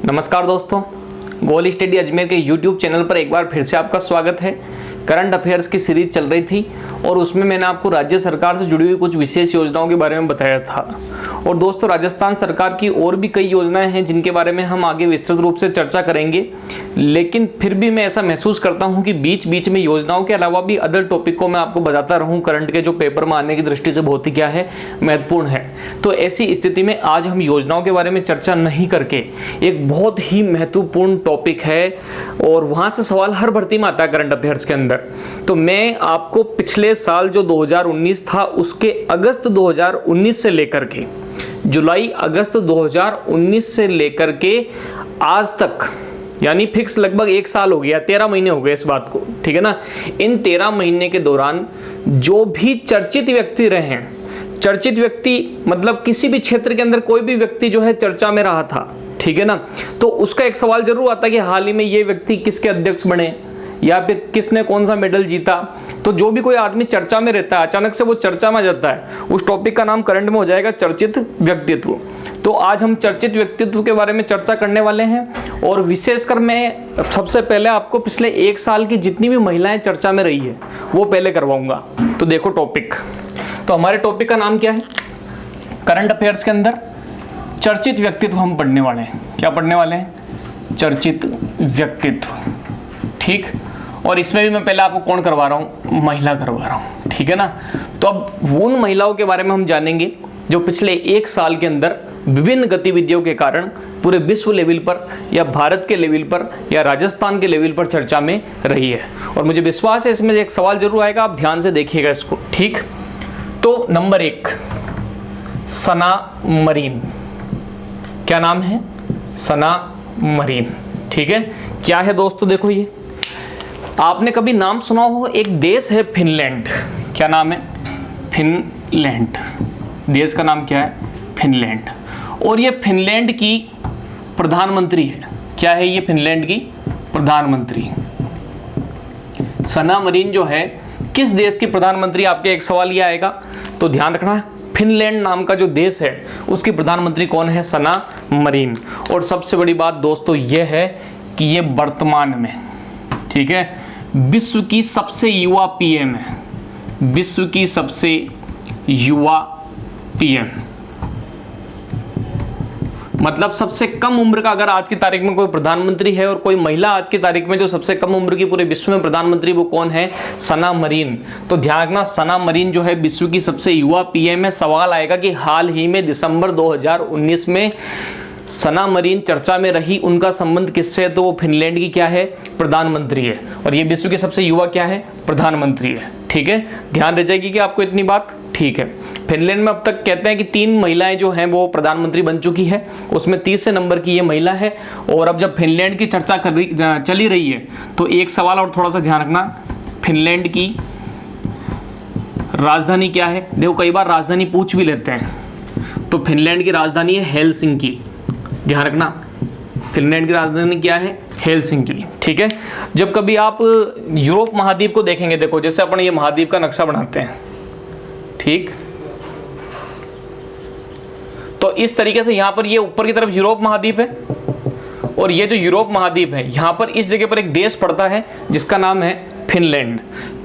नमस्कार दोस्तों, गोल स्टडी अजमेर के YouTube चैनल पर एक बार फिर से आपका स्वागत है। करंट अफेयर्स की सीरीज चल रही थी और उसमें मैंने आपको राज्य सरकार से जुड़ी हुई कुछ विशेष योजनाओं के बारे में बताया था। और दोस्तों, राजस्थान सरकार की और भी कई योजनाएं हैं जिनके बारे में हम आगे विस्तृत रूप से चर्चा करेंगे। लेकिन फिर भी मैं ऐसा महसूस करता हूं कि बीच बीच में योजनाओं के अलावा भी अदर टॉपिक को मैं आपको बताता रहूं, करंट के जो पेपर में आने की दृष्टि से बहुत ही क्या है, महत्वपूर्ण है। तो ऐसी स्थिति में आज हम योजनाओं के बारे में चर्चा नहीं करके एक बहुत ही महत्वपूर्ण टॉपिक है और वहां से सवाल हर भर्ती में आता है करंट अफेयर्स के अंदर। तो मैं आपको पिछले साल जो 2019 था उसके अगस्त 2019 से लेकर के जुलाई अगस्त 2019 से लेकर के आज तक, यानी फिक्स लगभग 1 साल हो गया, 13 महीने हो गए इस बात को, ठीक है ना। इन 13 महीने के दौरान जो भी चर्चित व्यक्ति रहे हैं, चर्चित व्यक्ति मतलब किसी भी क्षेत्र के अंदर कोई भी व्यक्ति जो है चर्चा में रहा था, ठीक है ना, तो उसका एक सवाल जरूर आता है कि हाल ही में ये व्यक्ति किसके अध्यक्ष बने या फिर किसने कौन सा मेडल जीता। तो जो भी कोई आदमी चर्चा में रहता है, अचानक से वो चर्चा में आ जाता है, उस टॉपिक का नाम करंट में हो जाएगा चर्चित व्यक्तित्व। तो आज हम चर्चित व्यक्तित्व के बारे में चर्चा करने वाले हैं और विशेषकर मैं सबसे पहले आपको पिछले 1 साल की जितनी भी महिलाएं चर्चा में रही है वो पहले करवाऊंगा। तो देखो टॉपिक, तो हमारे टॉपिक का नाम क्या है, करंट अफेयर्स के अंदर चर्चित व्यक्तित्व हम पढ़ने वाले हैं। क्या पढ़ने वाले हैं? चर्चित व्यक्तित्व, ठीक। और इसमें भी मैं पहले आपको कौन करवा रहा हूँ? महिला करवा रहा हूँ, ठीक है ना। तो अब उन महिलाओं के बारे में हम जानेंगे जो पिछले 1 साल के अंदर विभिन्न गतिविधियों के कारण पूरे विश्व लेवल पर या भारत के लेवल पर या राजस्थान के लेवल पर चर्चा में रही है। और मुझे विश्वास है इसमें एक सवाल जरूर आएगा, आप ध्यान से देखिएगा इसको, ठीक। तो नंबर 1, सना मरीन। क्या नाम है? सना मरीन, ठीक है। क्या है दोस्तों? देखो, ये आपने कभी नाम सुना हो, एक देश है फिनलैंड। क्या नाम है? फिनलैंड। देश का नाम क्या है? फिनलैंड। और ये फिनलैंड की प्रधानमंत्री है। क्या है ये? फिनलैंड की प्रधानमंत्री। सना मरीन जो है किस देश की प्रधानमंत्री? आपके एक सवाल ये आएगा, तो ध्यान रखना, फिनलैंड नाम का जो देश है उसकी प्रधानमंत्री कौन है? सना मरीन। और सबसे बड़ी बात दोस्तों ये है कि ये वर्तमान में, ठीक है, विश्व की सबसे युवा पीएम है। विश्व की सबसे युवा पीएम मतलब सबसे कम उम्र का, अगर आज की तारीख में कोई प्रधानमंत्री है और कोई महिला आज की तारीख में जो सबसे कम उम्र की पूरे विश्व में प्रधानमंत्री, वो कौन है? सना मरीन। तो ध्यान रखना, सना मरीन जो है विश्व की सबसे युवा पीएम है। सवाल आएगा कि हाल ही में दिसंबर 2019 में सना मरीन चर्चा में रही, उनका संबंध किससे है? तो वो फिनलैंड की क्या है? प्रधानमंत्री है। और ये विश्व की सबसे युवा क्या है? प्रधानमंत्री है, ठीक है। ध्यान रह जाएगी कि आपको इतनी बात, ठीक है। फिनलैंड में अब तक कहते हैं कि 3 महिलाएं जो हैं वो प्रधानमंत्री बन चुकी है, उसमें 30 नंबर की ये महिला है। और अब जब फिनलैंड की चर्चा चली रही है तो एक सवाल और थोड़ा सा ध्यान रखना, फिनलैंड की राजधानी क्या है? देखो, कई बार राजधानी पूछ भी लेते हैं। तो फिनलैंड की राजधानी है हेलसिंकी। ध्यान रखना, फिनलैंड की राजधानी क्या है? हेलसिंकी, ठीक है। जब कभी आप यूरोप महाद्वीप को देखेंगे, देखो जैसे अपन ये महाद्वीप का नक्शा बनाते हैं, ठीक, तो इस तरीके से यहां पर ये ऊपर की तरफ यूरोप महाद्वीप है और ये जो यूरोप महाद्वीप है यहां पर इस जगह पर एक देश पड़ता है जिसका नाम है फिनलैंड।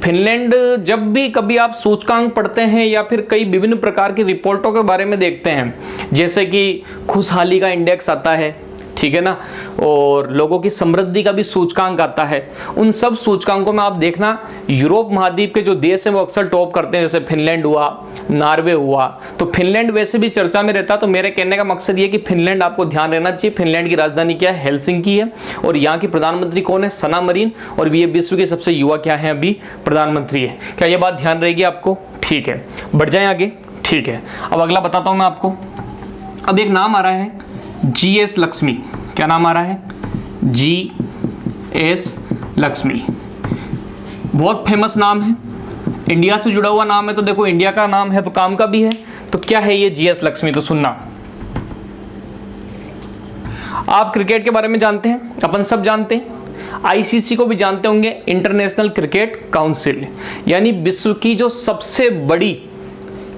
फिनलैंड जब भी कभी आप सूचकांक पढ़ते हैं या फिर कई विभिन्न प्रकार की रिपोर्टों के बारे में देखते हैं, जैसे कि खुशहाली का इंडेक्स आता है, ठीक है ना, और लोगों की समृद्धि का भी सूचकांक आता है, उन सब सूचकांकों में आप देखना यूरोप महाद्वीप के जो देश हैं वो अक्सर टॉप करते हैं, जैसे फिनलैंड हुआ, नॉर्वे हुआ। तो फिनलैंड वैसे भी चर्चा में रहता। तो मेरे कहने का मकसद ये कि फिनलैंड आपको ध्यान रहना चाहिए। फिनलैंड की राजधानी क्या है? हेलसिंकी है। और यहाँ की प्रधानमंत्री कौन है? सना मरीन। और ये विश्व की सबसे युवा क्या है? अभी प्रधानमंत्री है। क्या ये बात ध्यान रहेगी आपको? ठीक है, बढ़ जाए आगे, ठीक है। अब अगला बताता हूँ मैं आपको। अब एक नाम आ रहा है GS लक्ष्मी। क्या नाम आ रहा है? GS लक्ष्मी। बहुत फेमस नाम है, इंडिया से जुड़ा हुआ नाम है। तो देखो, इंडिया का नाम है तो काम का भी है। तो क्या है ये GS लक्ष्मी? तो सुनना, आप क्रिकेट के बारे में जानते हैं, अपन सब जानते हैं। ICC को भी जानते होंगे, इंटरनेशनल क्रिकेट काउंसिल, यानी विश्व की जो सबसे बड़ी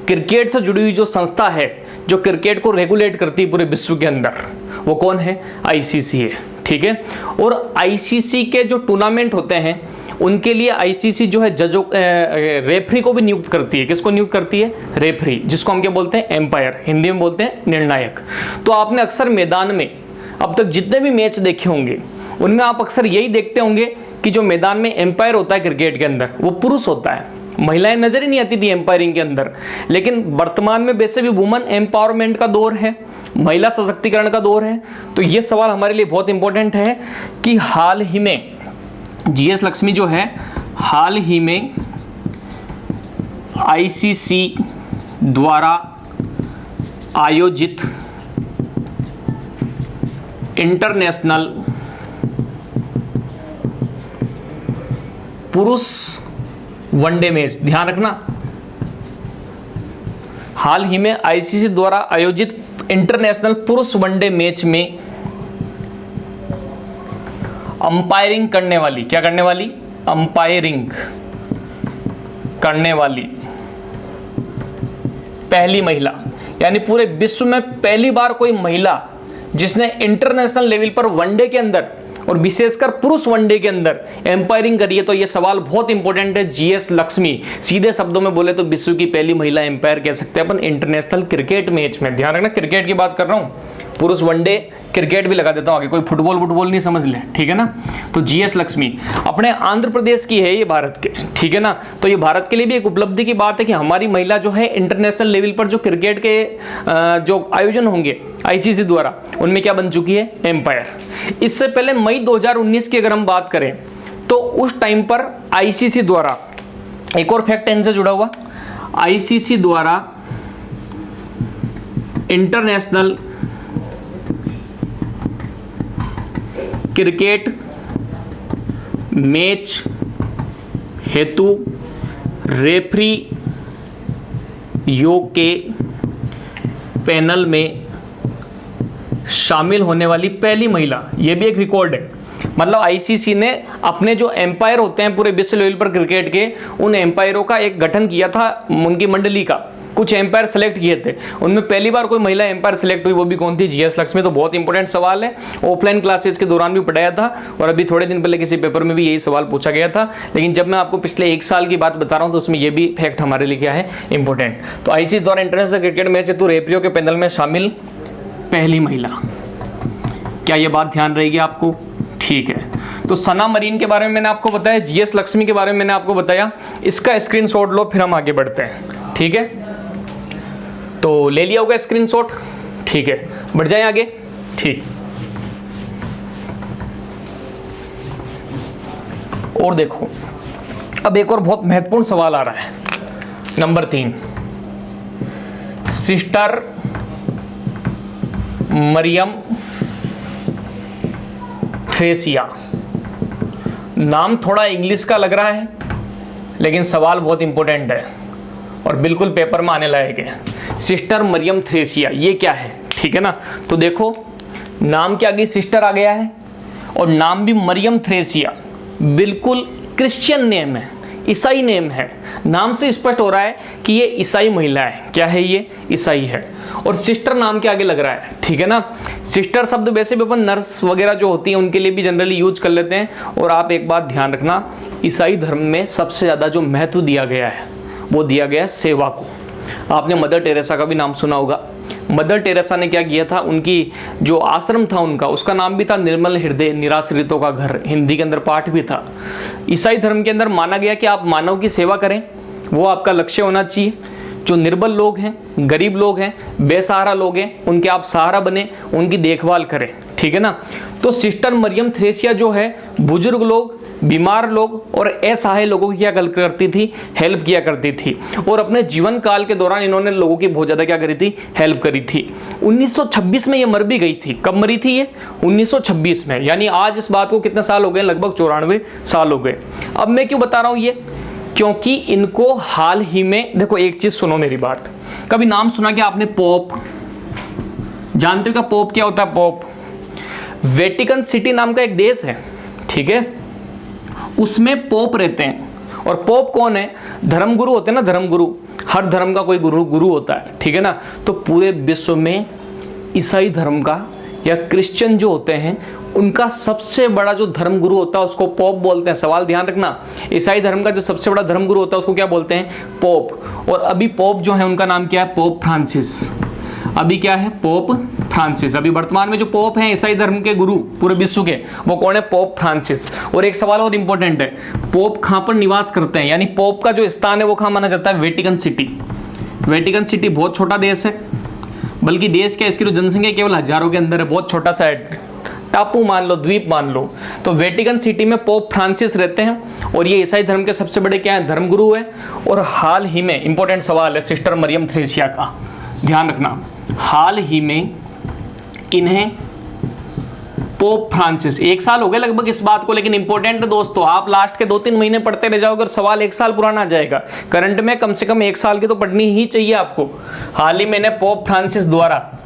क्रिकेट से जुड़ी हुई जो संस्था है, जो क्रिकेट को रेगुलेट करती है पूरे विश्व के अंदर, वो कौन है? आईसीसी है, ठीक है। और आईसीसी के जो टूर्नामेंट होते हैं उनके लिए आईसीसी जो है जजों रेफरी को भी नियुक्त करती है। किसको नियुक्त करती है? रेफरी, जिसको हम क्या बोलते हैं? एम्पायर, हिंदी में बोलते हैं निर्णायक। तो आपने अक्सर मैदान में अब तक जितने भी मैच देखे होंगे उनमें आप अक्सर यही देखते होंगे कि जो मैदान में एम्पायर होता है क्रिकेट के अंदर वो पुरुष होता है। महिलाएं नजर ही नहीं आती थी एम्पायरिंग के अंदर, लेकिन वर्तमान में वैसे भी वुमेन एम्पावरमेंट का दौर है, महिला सशक्तिकरण का दौर है। तो ये सवाल हमारे लिए बहुत इंपॉर्टेंट है कि हाल ही में जीएस लक्ष्मी जो है हाल ही में आईसीसी द्वारा आयोजित इंटरनेशनल पुरुष वनडे मैच, ध्यान रखना, हाल ही में आईसीसी द्वारा आयोजित इंटरनेशनल पुरुष वनडे मैच में अंपायरिंग करने वाली, क्या करने वाली? अंपायरिंग करने वाली पहली महिला, यानी पूरे विश्व में पहली बार कोई महिला जिसने इंटरनेशनल लेवल पर वनडे के अंदर और विशेषकर पुरुष वनडे के अंदर एम्पायरिंग करी है। तो ये सवाल बहुत इंपॉर्टेंट है। जीएस लक्ष्मी, सीधे शब्दों में बोले तो विश्व की पहली महिला एम्पायर कह सकते हैं अपन इंटरनेशनल क्रिकेट मैच में। ध्यान रखना, क्रिकेट की बात कर रहा हूं, पुरुष वनडे क्रिकेट भी लगा देता हूं आगे, कोई फुटबॉल नहीं समझ ले, ठीक है ना। तो जीएस लक्ष्मी अपने आंध्र प्रदेश की है, ये भारत के, ठीक है ना। तो ये भारत के लिए भी एक उपलब्धि की बात है कि हमारी महिला जो है इंटरनेशनल लेवल पर जो क्रिकेट के जो आयोजन होंगे आईसीसी द्वारा उनमें क्या बन चुकी है? एम्पायर। इससे पहले मई 2019 की अगर हम बात करें तो उस टाइम पर आईसीसी द्वारा एक और फैक्ट इनसे जुड़ा हुआ, आईसीसी द्वारा इंटरनेशनल क्रिकेट मैच हेतु रेफरी योग के पैनल में शामिल होने वाली पहली महिला, यह भी एक रिकॉर्ड है। मतलब आईसीसी ने अपने जो एम्पायर होते हैं पूरे विश्व लेवल पर क्रिकेट के, उन एम्पायरों का एक गठन किया था, उनकी मंडली का कुछ एम्पायर सेलेक्ट किए थे, उनमें पहली बार कोई महिला एम्पायर सेलेक्ट हुई, वो भी कौन थी? जीएस लक्ष्मी। तो बहुत इंपॉर्टेंट सवाल है, ऑफलाइन क्लासेज के दौरान भी पढ़ाया था और अभी थोड़े दिन पहले किसी पेपर में भी यही सवाल पूछा गया था। लेकिन जब मैं आपको पिछले 1 साल की बात बता रहा हूँ तो उसमें ये भी फैक्ट हमारे लिए क्या है? इंपॉर्टेंट। तो आईसीसी द्वारा इंटरनेशनल क्रिकेट मैच हेतु रेफरियों के पैनल में शामिल पहली महिला, क्या ये बात ध्यान रहेगी आपको? ठीक है। तो सना मरीन के बारे में मैंने आपको बताया, जीएस लक्ष्मी के बारे में मैंने आपको बताया, इसका स्क्रीनशॉट लो फिर हम आगे बढ़ते हैं, ठीक है। तो ले लिया होगा स्क्रीनशॉट, ठीक है, बढ़ जाए आगे, ठीक। और देखो अब एक और बहुत महत्वपूर्ण सवाल आ रहा है, नंबर 3, सिस्टर मरियम थ्रेसिया। नाम थोड़ा इंग्लिश का लग रहा है लेकिन सवाल बहुत इंपॉर्टेंट है और बिल्कुल पेपर में आने लायक है। सिस्टर मरियम थ्रेसिया ये क्या है? ठीक है ना। तो देखो नाम के आगे सिस्टर आ गया है और नाम भी मरियम थ्रेसिया, बिल्कुल क्रिश्चियन नेम है, ईसाई नेम है। नाम से स्पष्ट हो रहा है कि ये ईसाई महिला है। क्या है ये? ईसाई है। और सिस्टर नाम के आगे लग रहा है, ठीक है ना। सिस्टर शब्द वैसे भी अपन नर्स वगैरह जो होती हैं उनके लिए भी जनरली यूज कर लेते हैं। और आप एक बात ध्यान रखना, ईसाई धर्म में सबसे ज़्यादा जो महत्व दिया गया है वो दिया गया है सेवा को। आपने मदर टेरेसा का भी नाम सुना होगा। मदर टेरेसा ने क्या किया था, उनकी जो आश्रम था उनका, उसका नाम भी था निर्मल हृदय निराश्रितों का घर, हिंदी के अंदर पाठ भी था। ईसाई धर्म के अंदर माना गया कि आप मानव की सेवा करें, वो आपका लक्ष्य होना चाहिए। जो निर्बल लोग हैं, गरीब लोग हैं, बेसहारा लोग हैं, उनके आप सहारा बने, उनकी देखभाल करें, ठीक है ना। तो सिस्टर मरियम थ्रेसिया जो है बुजुर्ग लोग, बीमार लोग और असहाय लोगों की क्या करती थी? हेल्प किया करती थी। और अपने जीवन काल के दौरान इन्होंने लोगों की बहुत ज़्यादा क्या करी थी? हेल्प करी थी। 1926 में ये मर भी गई थी। कब मरी थी ये? 1926 में। यानी आज इस बात को कितने साल हो गए? लगभग 94 साल हो गए। अब मैं क्यों बता रहा हूँ ये? क्योंकि इनको हाल ही में, देखो एक चीज़ सुनो मेरी बात, कभी नाम सुना क्या आपने? पोप। जानते हो क्या पोप क्या होता है? पोप वेटिकन सिटी नाम का एक देश है, ठीक है, उसमें पोप रहते हैं। और पोप कौन है? धर्मगुरु होते हैं ना, धर्मगुरु। हर धर्म का कोई गुरु होता है, ठीक है ना। तो पूरे विश्व में ईसाई धर्म का या क्रिश्चियन जो होते हैं उनका सबसे बड़ा जो धर्मगुरु होता है उसको पोप बोलते हैं। सवाल ध्यान रखना, ईसाई धर्म का जो सबसे बड़ा धर्मगुरु होता है उसको क्या बोलते हैं? पोप। और अभी पोप जो है उनका नाम क्या है? Pope Francis. अभी क्या है? Pope Francis. अभी वर्तमान में जो पोप हैं ईसाई धर्म के गुरु पूरे विश्व के, वो कौन है? Pope Francis. और एक सवाल और इंपॉर्टेंट है, पोप कहाँ पर निवास करते हैं? यानी पोप का जो स्थान है वो कहाँ माना जाता है? Vatican city. वेटिकन सिटी बहुत छोटा देश है, बल्कि देश क्या, इसकी जो जनसंख्या केवल हजारों के अंदर है, बहुत छोटा सा है, टापू मान लो, द्वीप मान लो। तो वेटिकन सिटी में पोप फ्रांसिस रहते हैं और ये ईसाई धर्म के सबसे बड़े क्या है? धर्मगुरु है। और हाल ही में इंपॉर्टेंट सवाल है सिस्टर मरियम थ्रेसिया का, ध्यान रखना, हाल ही में इन्हें पोप फ्रांसिस, 1 साल हो गए लगभग इस बात को, लेकिन इंपॉर्टेंट है दोस्तों, आप लास्ट के 2-3 महीने पढ़ते रह जाओगे और सवाल 1 साल पुराना आ जाएगा। करंट में कम से कम 1 साल की तो पढ़नी ही चाहिए आपको। हाल ही में इन्हें पोप फ्रांसिस द्वारा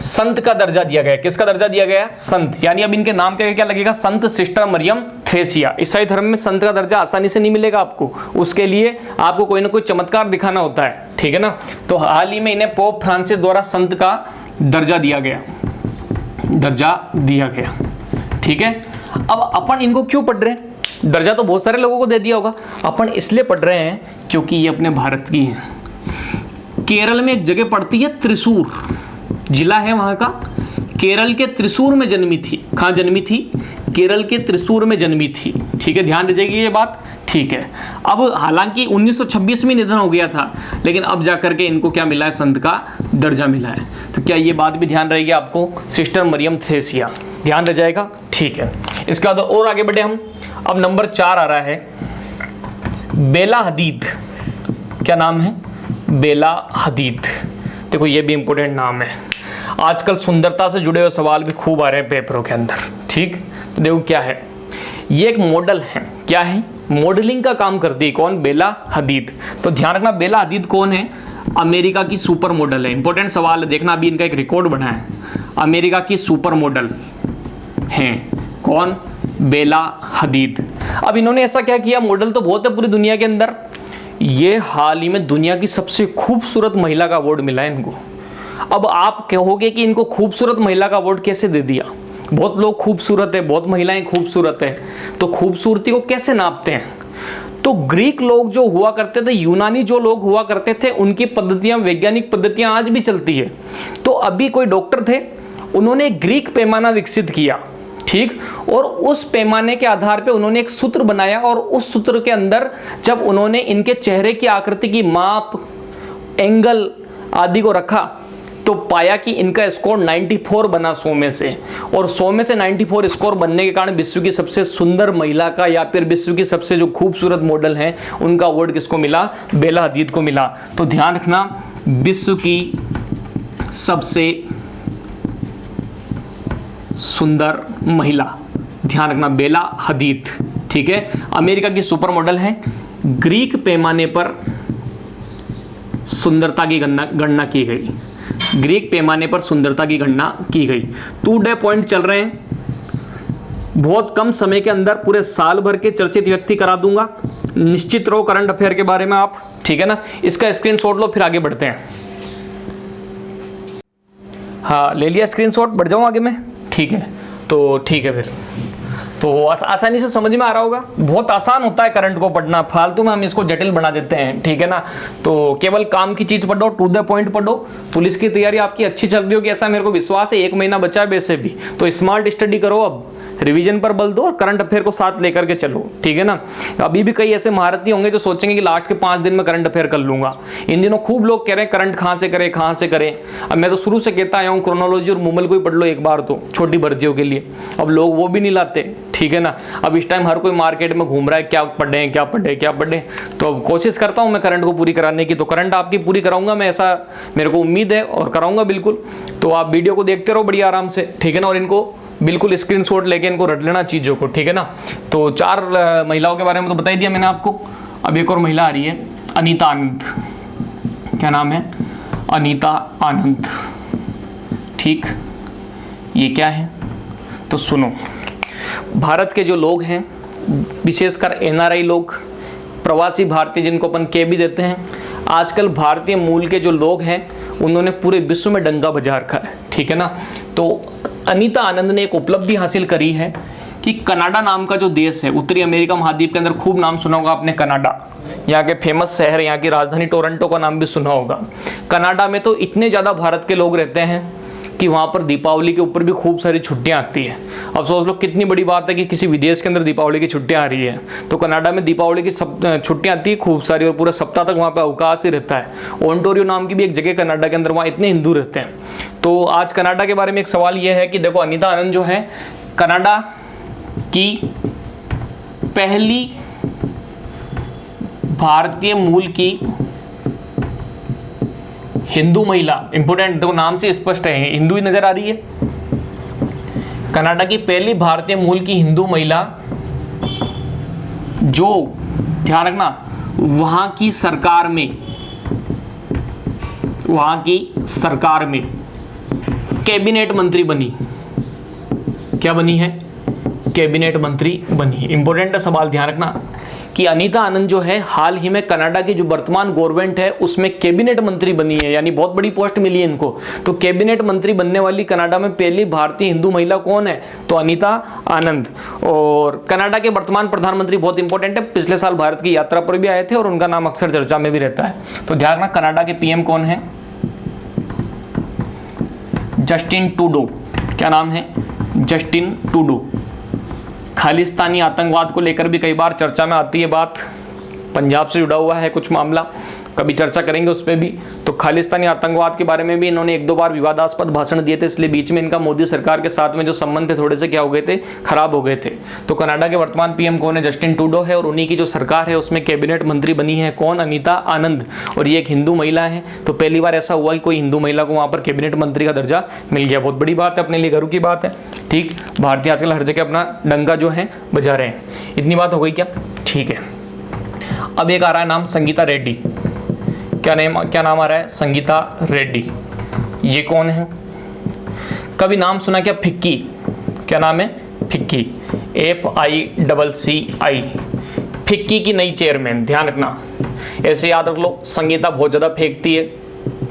संत का दर्जा दिया गया। किसका दर्जा दिया गया? संत। यानी अब इनके नाम क्या लगेगा? संत सिस्टर मरियम थ्रेसिया। ईसाई धर्म में संत का दर्जा आसानी से नहीं मिलेगा आपको, उसके लिए आपको कोई ना कोई चमत्कार दिखाना होता है, ठीक है ना। तो हाल ही में इन्हें पोप फ्रांसिस द्वारा संत का दर्जा दिया गया, ठीक है। अब अपन इनको क्यों पढ़ रहे हैं? दर्जा तो बहुत सारे लोगों को दे दिया होगा, अपन इसलिए पढ़ रहे हैं क्योंकि ये अपने भारत की हैं। केरल में एक जगह पड़ती है त्रिशूर, जिला है वहां का, केरल के त्रिशूर में जन्मी थी। कहाँ जन्मी थी? केरल के त्रिशूर में जन्मी थी, ठीक है, ध्यान दीजिएगा ये बात, ठीक है। अब हालांकि 1926 में निधन हो गया था, लेकिन अब जाकर के इनको क्या मिला है? संत का दर्जा मिला है। तो क्या ये बात भी ध्यान रहेगी आपको? सिस्टर मरियम थ्रेसिया, ध्यान रह जाएगा, ठीक है। इसके बाद और आगे बढ़े हम। अब नंबर 4 आ रहा है बेला हदीद। क्या नाम है? बेला हदीद। देखो ये भी इंपॉर्टेंट नाम है। आजकल सुंदरता से जुड़े हुए सवाल भी खूब आ रहे हैं पेपरों के अंदर, ठीक। तो देखो क्या है, ये एक मॉडल है। क्या है? मॉडलिंग का काम करती है। कौन? बेला हदीद। तो ध्यान रखना, बेला हदीद कौन है? अमेरिका की सुपर मॉडल है। इंपॉर्टेंट सवाल है, देखना अभी इनका एक रिकॉर्ड बना है। अमेरिका की सुपर मॉडल है कौन? बेला हदीद। अब इन्होंने ऐसा क्या किया? मॉडल तो बहुत है पूरी दुनिया के अंदर, ये हाल ही में दुनिया की सबसे खूबसूरत महिला का अवार्ड मिला है इनको। अब आप कहोगे कि इनको खूबसूरत महिला का अवार्ड कैसे दे दिया? बहुत लोग खूबसूरत है, बहुत महिलाएं खूबसूरत है, तो खूबसूरती को कैसे नापते हैं? तो ग्रीक लोग जो हुआ करते थे, यूनानी जो लोग हुआ करते थे, उनकी पद्धतियां, वैज्ञानिक पद्धतियां आज भी चलती है। तो अभी कोई डॉक्टर थे, उन्होंने ग्रीक पैमाना विकसित किया, ठीक, और उस पैमाने के आधार पे उन्होंने एक सूत्र बनाया, और उस सूत्र के अंदर जब उन्होंने इनके चेहरे की आकृति की माप, एंगल आदि को रखा, तो पाया कि इनका स्कोर 94 बना 100 में से, और 100 में से 94 स्कोर बनने के कारण विश्व की सबसे सुंदर महिला का, या फिर विश्व की सबसे जो खूबसूरत मॉडल हैं उनका अवार्ड किसको मिला? बेला हदीद को मिला। तो ध्यान रखना, विश्व की सबसे सुंदर महिला, ध्यान रखना, बेला हदीद, ठीक है। अमेरिका की सुपर मॉडल है, ग्रीक पैमाने पर सुंदरता की गणना की गई, ग्रीक पैमाने पर सुंदरता की गणना की गई। 2 डे पॉइंट चल रहे हैं, बहुत कम समय के अंदर पूरे साल भर के चर्चित व्यक्ति करा दूंगा। निश्चित रहो करंट अफेयर के बारे में आप, ठीक है ना। इसका स्क्रीनशॉट लो, फिर आगे बढ़ते हैं। हाँ, ले लिया स्क्रीनशॉट, बढ़ जाऊँ आगे में, ठीक है। तो ठीक है, फिर तो आसानी से समझ में आ रहा होगा। बहुत आसान होता है करंट को पढ़ना, फालतू में हम इसको जटिल बना देते हैं, ठीक है ना। तो केवल काम की चीज पढ़ो, टू द पॉइंट पढ़ो। पुलिस की तैयारी आपकी अच्छी चल रही होगी ऐसा मेरे को विश्वास है, 1 महीना बचा है वैसे भी, तो स्मार्ट स्टडी करो, अब रिवीजन पर बल दो और करंट अफेयर को साथ लेकर के चलो, ठीक है ना। अभी भी कई ऐसे महारथी होंगे जो सोचेंगे कि लास्ट के 5 दिन में करंट अफेयर कर लूंगा। इन दिनों खूब लोग कह रहे हैं करंट कहाँ से करें, कहाँ से करें। अब मैं तो शुरू से कहता आया हूँ क्रोनोलॉजी और मूमल को ही पढ़ लो एक बार तो, छोटी भर्तियों के लिए। अब लोग वो भी नहीं लाते, ठीक है ना। अब इस टाइम हर कोई मार्केट में घूम रहा है, क्या पढ़े क्या पढ़े क्या पढ़े। तो अब कोशिश करता हूँ मैं करंट को पूरी कराने की, तो करंट आपकी पूरी कराऊंगा मैं, ऐसा मेरे को उम्मीद है, और कराऊंगा बिल्कुल। तो आप वीडियो को देखते रहो बढ़िया आराम से, ठीक है ना। और इनको बिल्कुल स्क्रीनशॉट लेके इनको रट लेना चीज़ों को, ठीक है ना। तो 4 महिलाओं के बारे में तो बता ही दिया मैंने आपको। अब एक और महिला आ रही है, अनीता आनंद। क्या नाम है? अनीता आनंद, ठीक। ये क्या है तो सुनो। भारत के जो लोग हैं, विशेषकर NRI लोग, प्रवासी भारतीय जिनको अपन के भी देते हैं, आजकल भारतीय मूल के जो लोग हैं उन्होंने पूरे विश्व में डंका बजा रखा है, ठीक है ना। तो अनीता आनंद ने एक उपलब्धि हासिल करी है कि कनाडा नाम का जो देश है, उत्तरी अमेरिका महाद्वीप के अंदर, खूब नाम सुना होगा आपने कनाडा, यहाँ के फेमस शहर, यहाँ की राजधानी टोरंटो का नाम भी सुना होगा। कनाडा में तो इतने ज़्यादा भारत के लोग रहते हैं कि वहाँ पर दीपावली के ऊपर भी खूब सारी छुट्टियाँ आती हैं। अब सोच लो कितनी बड़ी बात है कि किसी विदेश के अंदर दीपावली की छुट्टियाँ आ रही है, तो कनाडा में दीपावली की छुट्टियाँ आती है खूब सारी, और पूरा सप्ताह तक वहाँ पर अवकाश ही रहता है। ओंटारियो नाम की भी एक जगह कनाडा के अंदर, वहाँ इतने हिंदू रहते हैं। तो आज कनाडा के बारे में एक सवाल यह है कि देखो, अनीता आनंद जो है कनाडा की पहली भारतीय मूल की हिंदू महिला, इंपोर्टेंट, देखो नाम से स्पष्ट है, हिंदू ही नजर आ रही है। कनाडा की पहली भारतीय मूल की हिंदू महिला जो, ध्यान रखना, वहां की सरकार में कैबिनेट मंत्री बनी। क्या बनी है? कैबिनेट मंत्री बनी। इंपोर्टेंट सवाल, ध्यान रखना कि अनीता आनंद जो है हाल ही में कनाडा की जो वर्तमान गवर्नमेंट है उसमें कैबिनेट मंत्री बनी है, यानी बहुत बड़ी पोस्ट मिली है इनको। तो कैबिनेट मंत्री बनने वाली कनाडा में पहली भारतीय हिंदू महिला कौन है? तो अनीता आनंद। और कनाडा के वर्तमान प्रधानमंत्री बहुत इंपॉर्टेंट है, पिछले साल भारत की यात्रा पर भी आए थे और उनका नाम अक्सर चर्चा में भी रहता है। तो ध्यान रखना, कनाडा के पीएम कौन है? Justin Trudeau. क्या नाम है? Justin Trudeau. खालिस्तानी आतंकवाद को लेकर भी कई बार चर्चा में आती है बात, पंजाब से जुड़ा हुआ है कुछ मामला, कभी चर्चा करेंगे उस पर भी। तो खालिस्तानी आतंकवाद के बारे में भी इन्होंने एक दो बार विवादास्पद भाषण दिए थे, इसलिए बीच में इनका मोदी सरकार के साथ में जो संबंध थे थोड़े से क्या हो गए थे, खराब हो गए थे। तो कनाडा के वर्तमान पीएम कौन है? जस्टिन ट्रूडो है, और उन्हीं की जो सरकार है उसमें कैबिनेट मंत्री बनी है कौन? अनीता आनंद। और ये एक हिंदू महिला है, तो पहली बार ऐसा हुआ कि कोई हिंदू महिला को वहाँ पर कैबिनेट मंत्री का दर्जा मिल गया। बहुत बड़ी बात है, अपने लिए गर्व की बात है। ठीक, भारतीय आजकल हर जगह अपना डंका जो है बजा रहे हैं। इतनी बात हो गई क्या? ठीक है। अब एक आ रहा है नाम, संगीता रेड्डी। क्या नाम आ रहा है? संगीता रेड्डी। ये कौन है? कभी नाम सुना क्या? फिक्की। क्या नाम है? फिक्की। FICCI। फिक्की की नई चेयरमैन। ध्यान रखना, ऐसे याद रख लो, संगीता बहुत ज्यादा फेंकती है,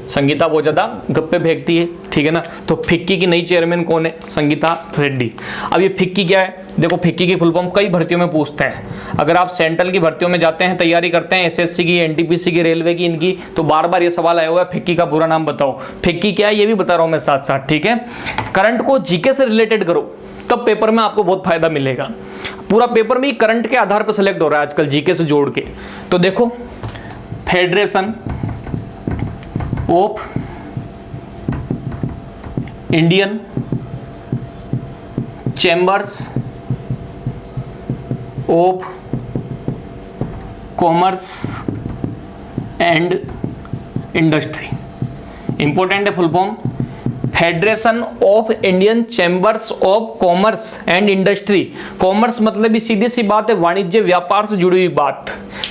संगीता बहुत ज्यादा गप्पे फेंकती है, ठीक है ना। तो फिक्की की नई चेयरमैन कौन है? संगीता रेड्डी। अब ये फिक्की क्या है? देखो, फिक्की की फुल फॉर्म कई भर्तियों में पूछते हैं। अगर आप सेंट्रल की भर्तियों में जाते हैं, तैयारी करते हैं SSC की, NTPC की, रेलवे की, इनकी, तो बार बार ये सवाल आया हुआ है, फिक्की का पूरा नाम बताओ। फिक्की क्या है ये भी बता रहा हूं मैं साथ साथ, ठीक है। करंट को जीके से रिलेटेड करो, तब पेपर में आपको बहुत फायदा मिलेगा। पूरा पेपर में करंट के आधार पर सिलेक्ट हो रहा है आजकल, जीके से जोड़ के। तो देखो, Federation of Indian Chambers of Commerce and Industry. Important है full form, Federation of Indian Chambers of Commerce and Industry. Commerce मतलब भी सीधी सी बात है, वाणिज्य व्यापार से जुड़ी हुई बात।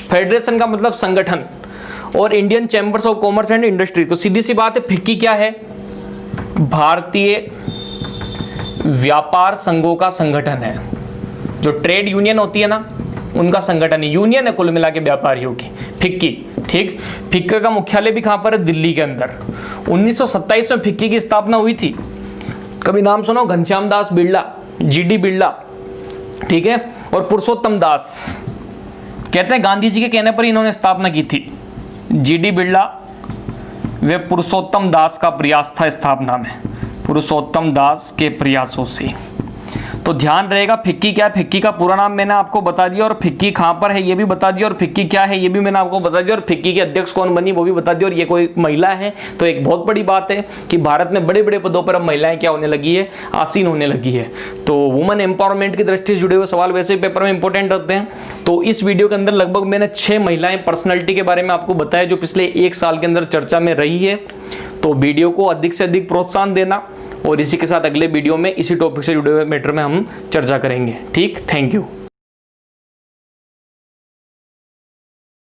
फेडरेशन का मतलब संगठन, और Indian Chambers of Commerce and industry, तो सीधी सी बात है, फिक्की क्या है? भारतीय व्यापार संघों का संगठन है। जो ट्रेड यूनियन होती है ना, उनका संगठन है, यूनियन है कुल मिला के व्यापारियों की, फिक्की। ठीक, फिक्की का मुख्यालय भी कहां पर है? दिल्ली के अंदर। 1927 में फिक्की की स्थापना हुई थी। कभी नाम सुनो? घनश्याम दास बिरला, GD बिरला, ठीक है, और पुरुषोत्तम दास। कहते हैं गांधी जी के कहने पर इन्होंने स्थापना की थी। GD बिरला वे पुरुषोत्तम दास का प्रयास था स्थापना में, पुरुषोत्तम दास के प्रयासों से। तो ध्यान रहेगा, फिक्की क्या है? फिक्की का पूरा नाम मैंने आपको बता दिया, और फिक्की कहां पर है ये भी बता दिया, और फिक्की क्या है ये भी मैंने आपको बता दिया, और फिक्की के अध्यक्ष कौन बनी वो भी बता दिया, और ये कोई महिला है। तो एक बहुत बड़ी बात है कि भारत में बड़े बड़े पदों पर अब महिलाएं क्या होने लगी है? आसीन होने लगी है। तो वुमेन एम्पावरमेंट की दृष्टि से जुड़े हुए सवाल वैसे ही पेपर में इंपॉर्टेंट होते हैं। तो इस वीडियो के अंदर लगभग मैंने 6 महिलाएं पर्सनैलिटी के बारे में आपको बताया जो पिछले 1 साल के अंदर चर्चा में रही है। तो वीडियो को अधिक से अधिक प्रोत्साहन देना, और इसी के साथ अगले वीडियो में इसी टॉपिक से जुड़े हुए मैटर में हम चर्चा करेंगे। ठीक, थैंक यू।